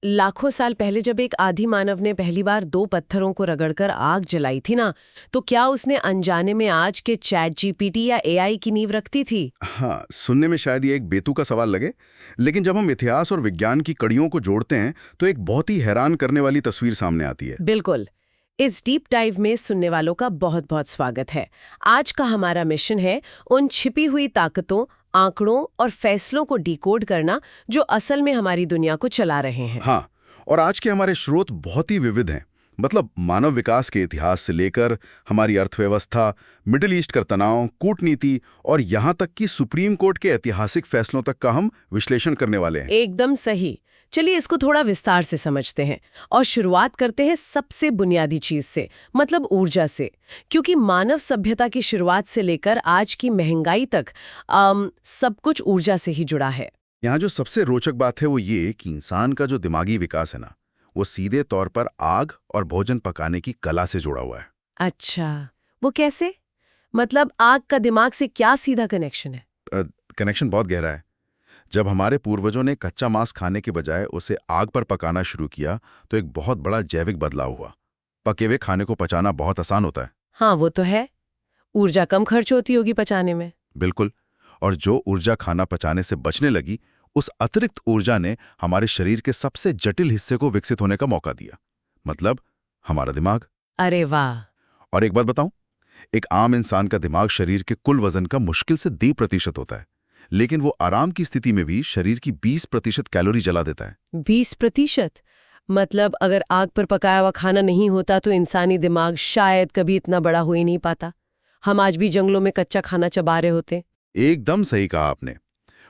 लाखों साल पहले जब एक आदि मानव ने पहली बार दो पत्थरों को रगड़कर आग जलाई थी ना, तो क्या उसने अनजाने में आज के चैट जीपीटी या एआई की नींव रखती थी? हाँ, सुनने में शायद ये एक बेतुका सवाल लगे, लेकिन जब हम इतिहास और विज्ञान की कड़ियों को जोड़ते हैं तो एक बहुत ही हैरान करने वाली तस्वीर सामने आती है। बिल्कुल। इस डीप डाइव में सुनने वालों का बहुत बहुत स्वागत है। आज का हमारा मिशन है उन छिपी हुई ताकतों, आंकड़ों और फैसलों को डिकोड करना जो असल में हमारी दुनिया को चला रहे हैं। हाँ, और आज के हमारे स्रोत बहुत ही विविध हैं। मतलब मानव विकास के इतिहास से लेकर हमारी अर्थव्यवस्था, मिडिल ईस्ट का तनाव, कूटनीति और यहाँ तक कि सुप्रीम कोर्ट के ऐतिहासिक फैसलों तक का हम विश्लेषण करने वाले हैं। एकदम सही। चलिए इसको थोड़ा विस्तार से समझते हैं और शुरुआत करते हैं सबसे बुनियादी चीज से, मतलब ऊर्जा से। क्योंकि मानव सभ्यता की शुरुआत से लेकर आज की महंगाई तक सब कुछ ऊर्जा से ही जुड़ा है। यहाँ जो सबसे रोचक बात है वो ये कि इंसान का जो दिमागी विकास है ना, वो सीधे तौर पर आग और भोजन पकाने की कला से जुड़ा हुआ है। अच्छा, वो कैसे? मतलब आग का दिमाग से क्या सीधा कनेक्शन है? कनेक्शन बहुत गहरा है। जब हमारे पूर्वजों ने कच्चा मांस खाने के बजाय उसे आग पर पकाना शुरू किया तो एक बहुत बड़ा जैविक बदलाव हुआ। पके हुए खाने को पचाना बहुत आसान होता है। हाँ, वो तो है। ऊर्जा कम खर्च होती होगी पचाने में। बिल्कुल। और जो ऊर्जा खाना पचाने से बचने लगी, उस अतिरिक्त ऊर्जा ने हमारे शरीर के सबसे जटिल हिस्से को विकसित होने का मौका दिया, मतलब हमारा दिमाग। अरे वाह! और एक बात बताऊं, एक आम इंसान का दिमाग शरीर के कुल वजन का मुश्किल से 2% होता है, लेकिन वो आराम की स्थिति में भी शरीर की 20% कैलोरी जला देता है। 20%? मतलब अगर आग पर पकाया हुआ खाना नहीं होता तो इंसानी दिमाग शायद कभी इतना बड़ा हो ही नहीं पाता। हम आज भी जंगलों में कच्चा खाना चबा रहे होते। एकदम सही कहा आपने।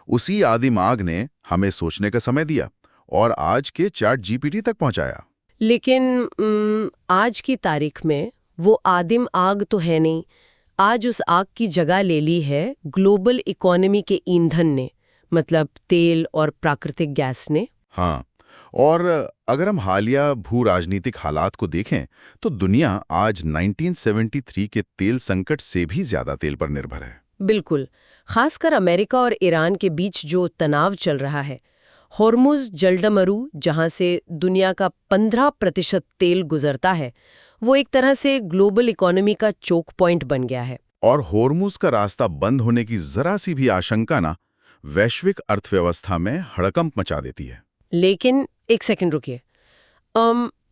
उसी आदिम आग ने हमें सोचने का समय दिया और आज के चैट जीपीटी तक पहुंचाया। लेकिन आज की तारीख में वो आदिम आग तो है नहीं। आज उस आग की जगह ले ली है ग्लोबल इकोनॉमी के ईंधन ने, मतलब तेल और प्राकृतिक गैस ने। हाँ, और अगर हम हालिया भू राजनीतिक हालात को देखें तो दुनिया आज 1973 के तेल संकट से भी ज्यादा तेल पर निर्भर है। बिल्कुल। खासकर अमेरिका और ईरान के बीच जो तनाव चल रहा है, होर्मुज जलडमरू जहां से दुनिया का 15% तेल गुजरता है, वो एक तरह से ग्लोबल इकोनॉमी का चोक पॉइंट बन गया है। और होर्मुज का रास्ता बंद होने की जरा सी भी आशंका ना वैश्विक अर्थव्यवस्था में हड़कंप मचा देती है। लेकिन एक सेकंड रुकिए।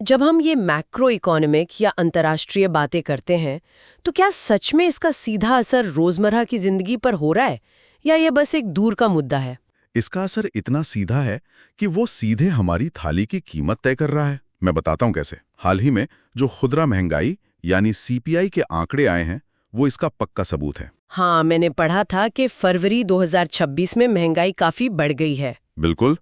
जब हम ये मैक्रो इकोनॉमिक या अंतर्राष्ट्रीय बातें करते हैं, तो क्या सच में इसका सीधा असर रोजमर्रा की जिंदगी पर हो रहा है या ये बस एक दूर का मुद्दा है? इसका असर इतना सीधा है कि वो सीधे हमारी थाली की कीमत तय कर रहा है। मैं बताता हूं कैसे। हाल ही में जो खुदरा महंगाई यानी सीपीआई के आंकड़े आए हैं, वो इसका पक्का सबूत है। हाँ, मैंने पढ़ा था कि फरवरी 2026 में महंगाई काफी बढ़ गई है। बिल्कुल।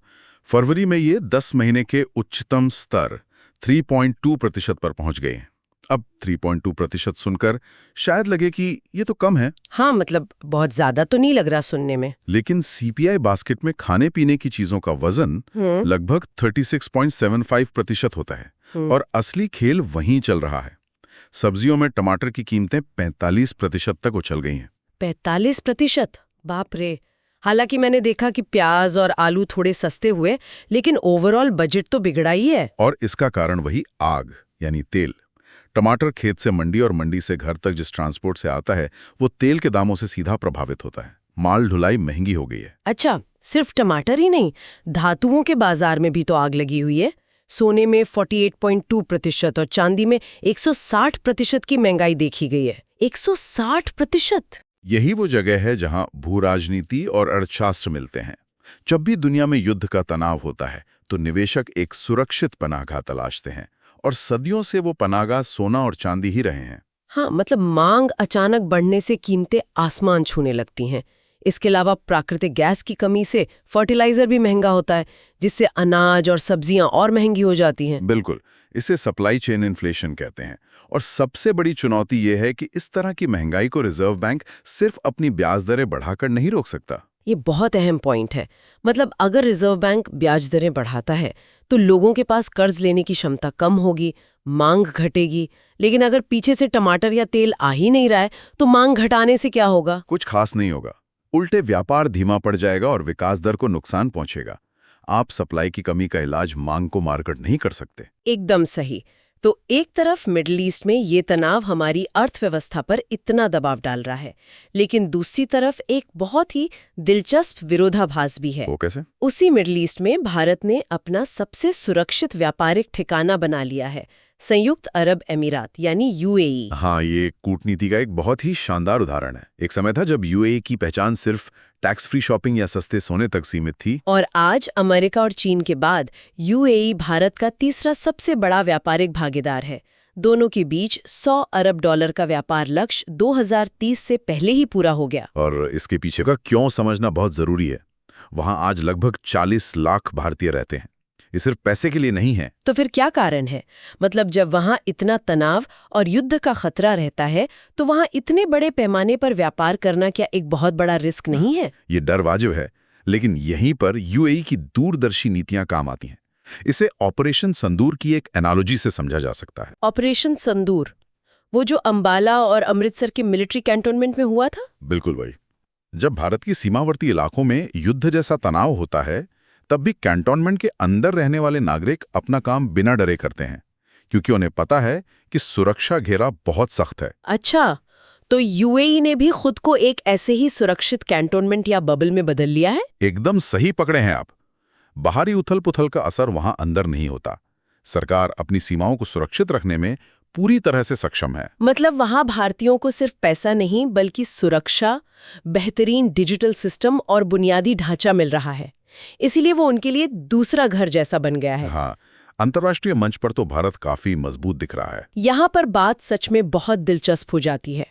फरवरी में ये 10 महीने के उच्चतम स्तर 3.2% पर पहुंच गए हैं। अब 3.2% सुनकर शायद लगे कि ये तो कम है। हाँ, मतलब बहुत ज्यादा तो नहीं लग रहा सुनने में। लेकिन सीपीआई बास्केट में खाने पीने की चीजों का वजन लगभग 36.75% होता है और असली खेल वहीं चल रहा है। सब्जियों में टमाटर की कीमतें 45% तक उछल गई हैं। 45%? बाप रे! हालांकि मैंने देखा कि प्याज और आलू थोड़े सस्ते हुए, लेकिन ओवरऑल बजट तो बिगड़ा ही है। और इसका कारण वही आग यानी तेल। टमाटर खेत से मंडी और मंडी से घर तक जिस ट्रांसपोर्ट से आता है, वो तेल के दामों से सीधा प्रभावित होता है। माल ढुलाई महंगी हो गई है। अच्छा, सिर्फ टमाटर ही नहीं, धातुओं के बाजार में भी तो आग लगी हुई है। सोने में 48.2% और चांदी में 160% की महंगाई देखी गई है। 160%! यही वो जगह है जहां भू राजनीति और अर्थशास्त्र मिलते हैं। जब भी दुनिया में युद्ध का तनाव होता है तो निवेशक एक सुरक्षित पनाहगाह तलाशते हैं, और सदियों से वो पनाहगाह सोना और चांदी ही रहे हैं। हाँ, मतलब मांग अचानक बढ़ने से कीमतें आसमान छूने लगती हैं। इसके अलावा प्राकृतिक गैस की कमी से फर्टिलाइजर भी महंगा होता है, जिससे अनाज और सब्जियां और महंगी हो जाती हैं। बिल्कुल, इसे सप्लाई चेन इन्फ्लेशन कहते हैं। और सबसे बड़ी चुनौती ये है कि इस तरह की महंगाई को रिजर्व बैंक सिर्फ अपनी ब्याज दरें बढ़ाकर नहीं रोक सकता। ये बहुत अहम पॉइंट है। मतलब अगर रिजर्व बैंक ब्याज दरें बढ़ाता है तो लोगों के पास कर्ज लेने की क्षमता कम होगी, मांग घटेगी। लेकिन अगर पीछे से टमाटर या तेल आ ही नहीं रहा है तो मांग घटाने से क्या होगा? कुछ खास नहीं होगा। उल्टे व्यापार धीमा पड़ जाएगा और विकास दर को नुकसान पहुंचेगा। आप सप्लाई की कमी का इलाज मांग को मारकर नहीं कर सकते। एकदम सही। तो एक तरफ मिडिल ईस्ट में ये तनाव हमारी अर्थव्यवस्था पर इतना दबाव डाल रहा है, लेकिन दूसरी तरफ एक बहुत ही दिलचस्प विरोधाभास भी है। वो कैसे? उसी मिडिल ईस्ट में भारत ने अपना सबसे सुरक्षित व्यापारिक ठिकाना बना लिया है, संयुक्त अरब अमीरात यानी यूएई। हाँ, ये कूटनीति का एक बहुत ही शानदार उदाहरण है। एक समय था जब यूएई की पहचान सिर्फ टैक्स फ्री शॉपिंग या सस्ते सोने तक सीमित थी। और आज अमेरिका और चीन के बाद यूएई भारत का तीसरा सबसे बड़ा व्यापारिक भागीदार है। दोनों के बीच $100 अरब का व्यापार लक्ष्य 2030 से पहले ही पूरा हो गया। और इसके पीछे का क्यों समझना बहुत जरूरी है। वहां आज लगभग 40 लाख भारतीय रहते हैं। ये सिर्फ पैसे के लिए नहीं है। तो फिर क्या कारण है? मतलब जब वहां इतना तनाव और युद्ध का खतरा रहता है, तो वहां इतने बड़े पैमाने पर व्यापार करना क्या एक बहुत बड़ा रिस्क नहीं है? ये डर वाजिब है, लेकिन यहीं पर यूएई की दूरदर्शी नीतियां काम आती हैं। इसे ऑपरेशन संदूर की एक एनालॉजी से समझा जा सकता है। ऑपरेशन संदूर, वो जो अंबाला और अमृतसर के मिलिट्री कैंटोनमेंट में हुआ था? बिल्कुल वही। जब भारत की सीमावर्ती इलाकों में युद्ध जैसा तनाव होता है, तब भी कैंटोनमेंट के अंदर रहने वाले नागरिक अपना काम बिना डरे करते हैं, क्योंकि उन्हें पता है कि सुरक्षा घेरा बहुत सख्त है। अच्छा, तो यूएई ने भी खुद को एक ऐसे ही सुरक्षित कैंटोनमेंट या बबल में बदल लिया है? एकदम सही पकड़े हैं आप। बाहरी उथल-पुथल का असर वहां अंदर नहीं होता। सरकार अपनी सीमाओं को सुरक्षित रखने में पूरी तरह से सक्षम है। मतलब वहां भारतीयों को सिर्फ पैसा नहीं, बल्कि सुरक्षा, बेहतरीन डिजिटल सिस्टम और बुनियादी ढांचा मिल रहा है। इसीलिए वो उनके लिए दूसरा घर जैसा बन गया है। हाँ, अंतर्राष्ट्रीय मंच पर तो भारत काफी मजबूत दिख रहा है। यहाँ पर बात सच में बहुत दिलचस्प हो जाती है,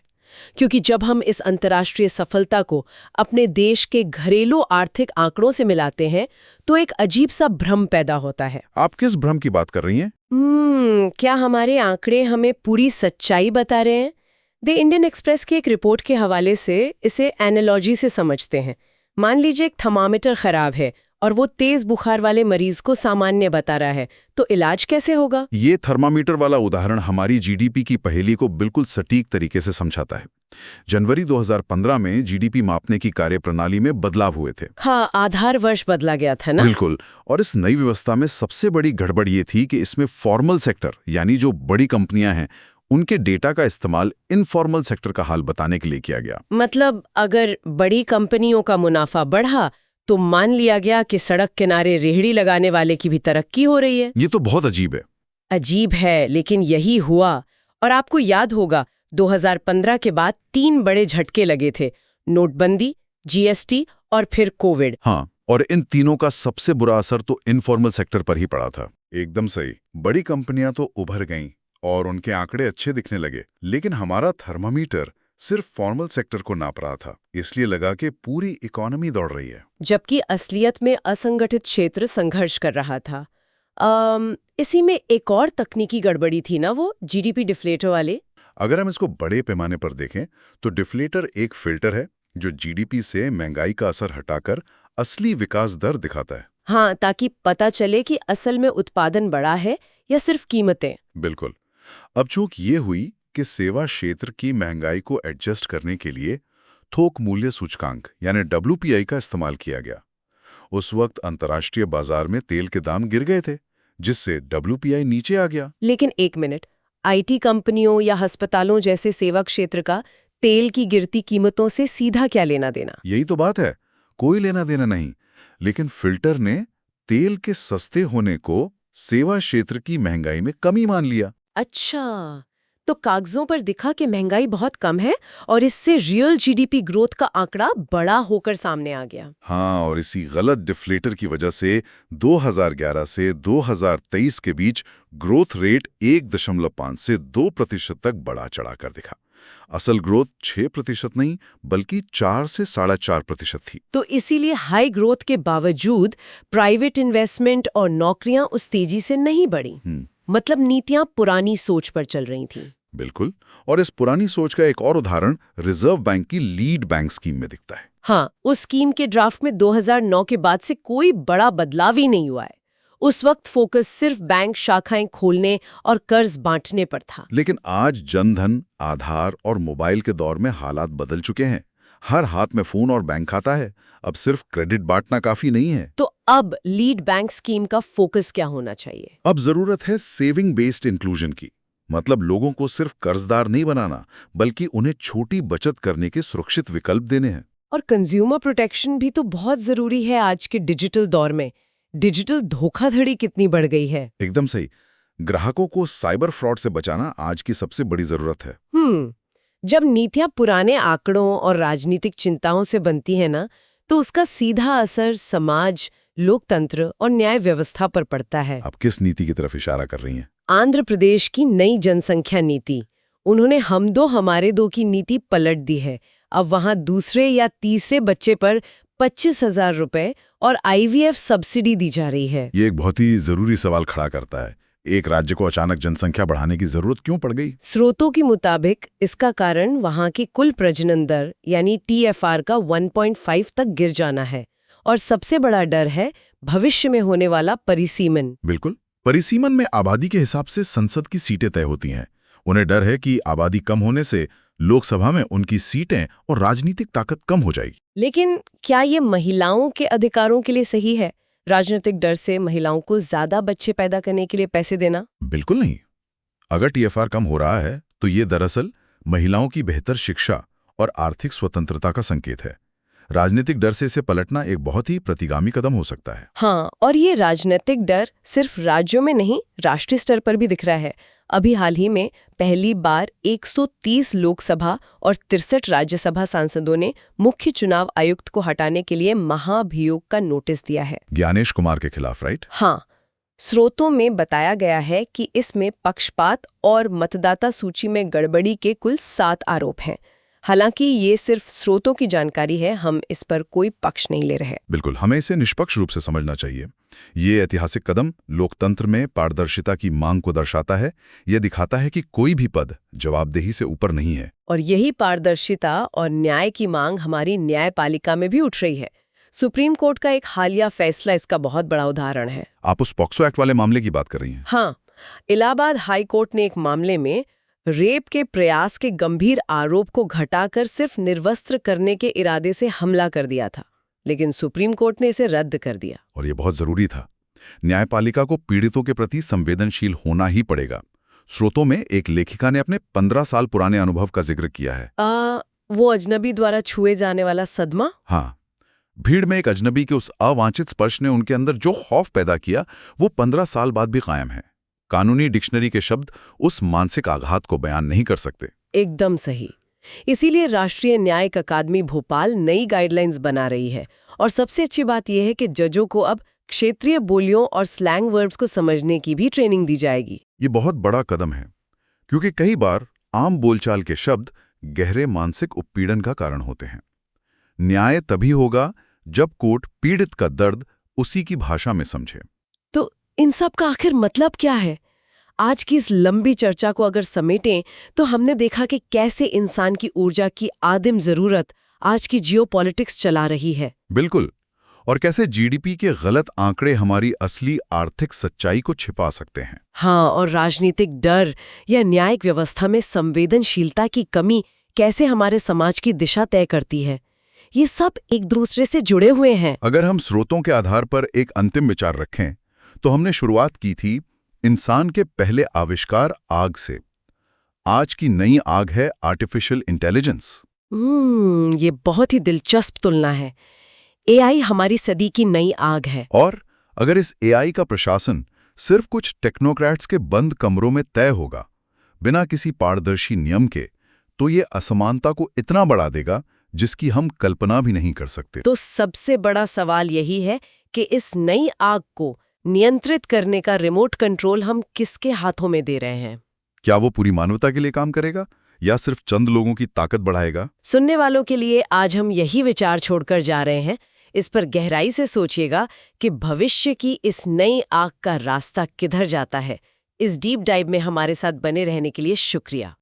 क्योंकि जब हम इस अंतर्राष्ट्रीय सफलता को अपने देश के घरेलू आर्थिक आंकड़ों से मिलाते हैं, तो एक अजीब सा भ्रम पैदा होता है। आप किस भ्रम की बात कर रही हैं? क्या हमारे आंकड़े हमें पूरी सच्चाई बता रहे हैं? द इंडियन एक्सप्रेस की एक रिपोर्ट के हवाले से इसे एनालॉजी से समझते हैं। मान लीजिए एक थर्मामीटर खराब है और वो तेज बुखार वाले मरीज को सामान्य बता रहा है, तो इलाज कैसे होगा? ये थर्मामीटर वाला उदाहरण हमारी जीडीपी की पहेली को बिल्कुल सटीक तरीके से समझाता है। जनवरी 2015 में जीडीपी मापने की कार्यप्रणाली में बदलाव हुए थे। हाँ, आधार वर्ष बदला गया था ना? बिल्कुल। और इस नई व्यवस्था में सबसे बड़ी गड़बड़ ये थी कि इसमें फॉर्मल सेक्टर यानी जो बड़ी कंपनियां हैं, उनके डेटा का इस्तेमाल इनफॉर्मल सेक्टर का हाल बताने के लिए किया गया। मतलब अगर बड़ी कंपनियों का मुनाफा बढ़ा, तो मान लिया गया कि सड़क किनारे रेहड़ी लगाने वाले की भी तरक्की हो रही है। ये तो बहुत अजीब है। अजीब है, लेकिन यही हुआ। और आपको याद होगा, 2015 के बाद 3 बड़े झटके लगे थे: नोटबंदी, जीएसटी और फिर कोविड। हाँ, और इन तीनों का सबसे बुरा असर तो इनफॉर्मल सेक्टर पर ही पड़ा था। एकदम सही। बड़ी कंपनियां तो उभर गईं और उनके आंकड़े अच्छे दिखने लगे, लेकिन हमारा थर्मामीटर सिर्फ फॉर्मल सेक्टर को नाप रहा था, इसलिए लगा कि पूरी इकोनॉमी दौड़ रही है। जबकि असलियत में असंगठित क्षेत्र संघर्ष कर रहा था। इसी में एक और तकनीकी गड़बड़ी थी ना, वो जीडीपी डिफ्लेटर वाले। अगर हम इसको बड़े पैमाने पर देखें तो डिफ्लेटर एक फिल्टर है जो जीडीपी से महंगाई का असर हटाकर असली विकास दर दिखाता है। हाँ, ताकि पता चले कि असल में उत्पादन बढ़ा है या सिर्फ कीमतें। बिल्कुल। अब चूक ये हुई कि सेवा क्षेत्र की महंगाई को एडजस्ट करने के लिए थोक मूल्य सूचकांक यानी WPI का इस्तेमाल किया गया। उस वक्त अंतर्राष्ट्रीय बाजार में तेल के दाम गिर गए थे, जिससे WPI नीचे आ गया। लेकिन एक मिनट, आईटी कंपनियों या अस्पतालों जैसे सेवा क्षेत्र का तेल की गिरती कीमतों से सीधा क्या लेना देना? यही तो बात है, कोई लेना देना नहीं। लेकिन फिल्टर ने तेल के सस्ते होने को सेवा क्षेत्र की महंगाई में कमी मान लिया। अच्छा, तो कागजों पर दिखा कि महंगाई बहुत कम है और इससे रियल जीडीपी ग्रोथ का आंकड़ा बड़ा होकर सामने आ गया। हाँ, और इसी गलत डिफ्लेटर की वजह से 2011 से 2023 के बीच ग्रोथ रेट 1.5 से 2% तक बढ़ा चढ़ाकर दिखा। असल ग्रोथ 6% नहीं बल्कि 4 से 4.5% थी। तो इसीलिए हाई ग्रोथ के बावजूद प्राइवेट इन्वेस्टमेंट और नौकरियां उस तेजी से नहीं बढ़ी। मतलब नीतियां पुरानी सोच पर चल रही थीं। बिल्कुल। और इस पुरानी सोच का एक और उदाहरण रिजर्व बैंक की लीड बैंक स्कीम में दिखता है। हाँ, उस स्कीम के ड्राफ्ट में 2009 के बाद से कोई बड़ा बदलाव ही नहीं हुआ है। उस वक्त फोकस सिर्फ बैंक शाखाएं खोलने और कर्ज बांटने पर था। लेकिन आज जनधन, आधार और मोबाइल के दौर में हालात बदल चुके हैं। हर हाथ में फोन और बैंक खाता है। अब सिर्फ क्रेडिट बांटना काफी नहीं है। तो अब लीड बैंक स्कीम का फोकस क्या होना चाहिए? अब जरूरत है सेविंग बेस्ड इंक्लूजन की। मतलब लोगों को सिर्फ कर्जदार नहीं बनाना, बल्कि उन्हें छोटी बचत करने के सुरक्षित विकल्प देने हैं। और कंज्यूमर प्रोटेक्शन भी तो बहुत जरूरी है आज के डिजिटल दौर में। डिजिटल धोखाधड़ी कितनी बढ़ गई है। एकदम सही। ग्राहकों को साइबर फ्रॉड से बचाना आज की सबसे बड़ी जरूरत है। जब नीतियां पुराने आंकड़ों और राजनीतिक चिंताओं से बनती है ना, तो उसका सीधा असर समाज, लोकतंत्र और न्याय व्यवस्था पर पड़ता है। आप किस नीति की तरफ इशारा कर रही हैं? आंध्र प्रदेश की नई जनसंख्या नीति, उन्होंने हम दो हमारे दो की नीति पलट दी है। अब वहां दूसरे या तीसरे बच्चे पर 25,000 रुपए और IVF सब्सिडी दी जा रही है। ये एक बहुत ही जरूरी सवाल खड़ा करता है। एक राज्य को अचानक जनसंख्या बढ़ाने की जरूरत क्यों पड़ गई? स्रोतों के मुताबिक इसका कारण वहां की कुल प्रजनन दर यानी TFR का 1.5 तक गिर जाना है। और सबसे बड़ा डर है भविष्य में होने वाला परिसीमन। बिल्कुल। परिसीमन में आबादी के हिसाब से संसद की सीटें तय होती हैं। उन्हें डर है कि आबादी कम होने से लोकसभा में उनकी सीटें और राजनीतिक ताकत कम हो जाएगी। लेकिन क्या ये महिलाओं के अधिकारों के लिए सही है? राजनीतिक डर से महिलाओं को ज्यादा बच्चे पैदा करने के लिए पैसे देना? बिल्कुल नहीं। अगर TFR कम हो रहा है तो ये दरअसल महिलाओं की बेहतर शिक्षा और आर्थिक स्वतंत्रता का संकेत है। राजनीतिक डर से इसे पलटना एक बहुत ही प्रतिगामी कदम हो सकता है। हाँ, और ये राजनीतिक डर सिर्फ राज्यों में नहीं, राष्ट्रीय स्तर पर भी दिख रहा है। अभी हाल ही में पहली बार 130 लोकसभा और 63 राज्यसभा सांसदों ने मुख्य चुनाव आयुक्त को हटाने के लिए महाभियोग का नोटिस दिया है। ज्ञानेश कुमार के खिलाफ, राइट? हाँ, स्रोतों में बताया गया है कि इसमें पक्षपात और मतदाता सूची में गड़बड़ी के कुल 7 आरोप हैं। हालांकि ये सिर्फ स्रोतों की जानकारी है, हम इस पर कोई पक्ष नहीं ले रहे। बिल्कुल, हमें इसे निष्पक्ष रूप से समझना चाहिए। ये ऐतिहासिक कदम लोकतंत्र में पारदर्शिता की मांग को दर्शाता है। ये दिखाता है कि कोई भी पद जवाबदेही से ऊपर नहीं है। और यही पारदर्शिता और न्याय की मांग हमारी न्यायपालिका में भी उठ रही है। सुप्रीम कोर्ट का एक हालिया फैसला इसका बहुत बड़ा उदाहरण है। आप उस पॉक्सो एक्ट वाले मामले की बात कर रही हैं? हाँ, इलाहाबाद हाई कोर्ट ने एक मामले में रेप के प्रयास के गंभीर आरोप को घटाकर सिर्फ निर्वस्त्र करने के इरादे से हमला कर दिया था, लेकिन सुप्रीम कोर्ट ने इसे रद्द कर दिया। और ये बहुत जरूरी था। न्यायपालिका को पीड़ितों के प्रति संवेदनशील होना ही पड़ेगा। स्रोतों में एक लेखिका ने अपने 15 साल पुराने अनुभव का जिक्र किया है। वो अजनबी द्वारा छुए जाने वाला सदमा? हाँ, भीड़ में एक अजनबी के उस अवांछित स्पर्श ने उनके अंदर जो खौफ पैदा किया, वो 15 साल बाद भी कायम है। कानूनी डिक्शनरी के शब्द उस मानसिक आघात को बयान नहीं कर सकते। एकदम सही। इसीलिए राष्ट्रीय न्यायिक अकादमी भोपाल नई गाइडलाइंस बना रही है। और सबसे अच्छी बात यह है कि जजों को अब क्षेत्रीय बोलियों और स्लैंग वर्ब्स को समझने की भी ट्रेनिंग दी जाएगी। ये बहुत बड़ा कदम है, क्योंकि कई बार आम बोलचाल के शब्द गहरे मानसिक उत्पीड़न का कारण होते हैं। न्याय तभी होगा जब कोर्ट पीड़ित का दर्द उसी की भाषा में समझे। तो इन सब का आखिर मतलब क्या है? आज की इस लंबी चर्चा को अगर समेटें तो हमने देखा कि कैसे इंसान की ऊर्जा की आदिम जरूरत आज की जियोपॉलिटिक्स चला रही है। बिल्कुल। और कैसे GDP के गलत आंकड़े हमारी असली आर्थिक सच्चाई को छिपा सकते हैं। हाँ, और राजनीतिक डर या न्यायिक व्यवस्था में संवेदनशीलता की कमी कैसे हमारे समाज की दिशा तय करती है। ये सब एक दूसरे से जुड़े हुए हैं। अगर हम स्रोतों के आधार पर एक अंतिम विचार रखें तो हमने शुरुआत की थी इंसान के पहले आविष्कार आग से। आज की नई आग है आर्टिफिशियल इंटेलिजेंस। ये बहुत ही दिलचस्प तुलना है। AI हमारी सदी की नई आग है। और अगर इस AI का प्रशासन सिर्फ कुछ टेक्नोक्रेट्स के बंद कमरों में तय होगा, बिना किसी पारदर्शी नियम के, तो ये असमानता को इतना बढ़ा देगा जिसकी हम कल्पना भी नहीं कर सकते। तो सबसे बड़ा सवाल यही है कि इस नई आग को नियंत्रित करने का रिमोट कंट्रोल हम किसके हाथों में दे रहे हैं? क्या वो पूरी मानवता के लिए काम करेगा या सिर्फ चंद लोगों की ताकत बढ़ाएगा? सुनने वालों के लिए आज हम यही विचार छोड़कर जा रहे हैं। इस पर गहराई से सोचिएगा कि भविष्य की इस नई आग का रास्ता किधर जाता है। इस डीप डाइव में हमारे साथ बने रहने के लिए शुक्रिया।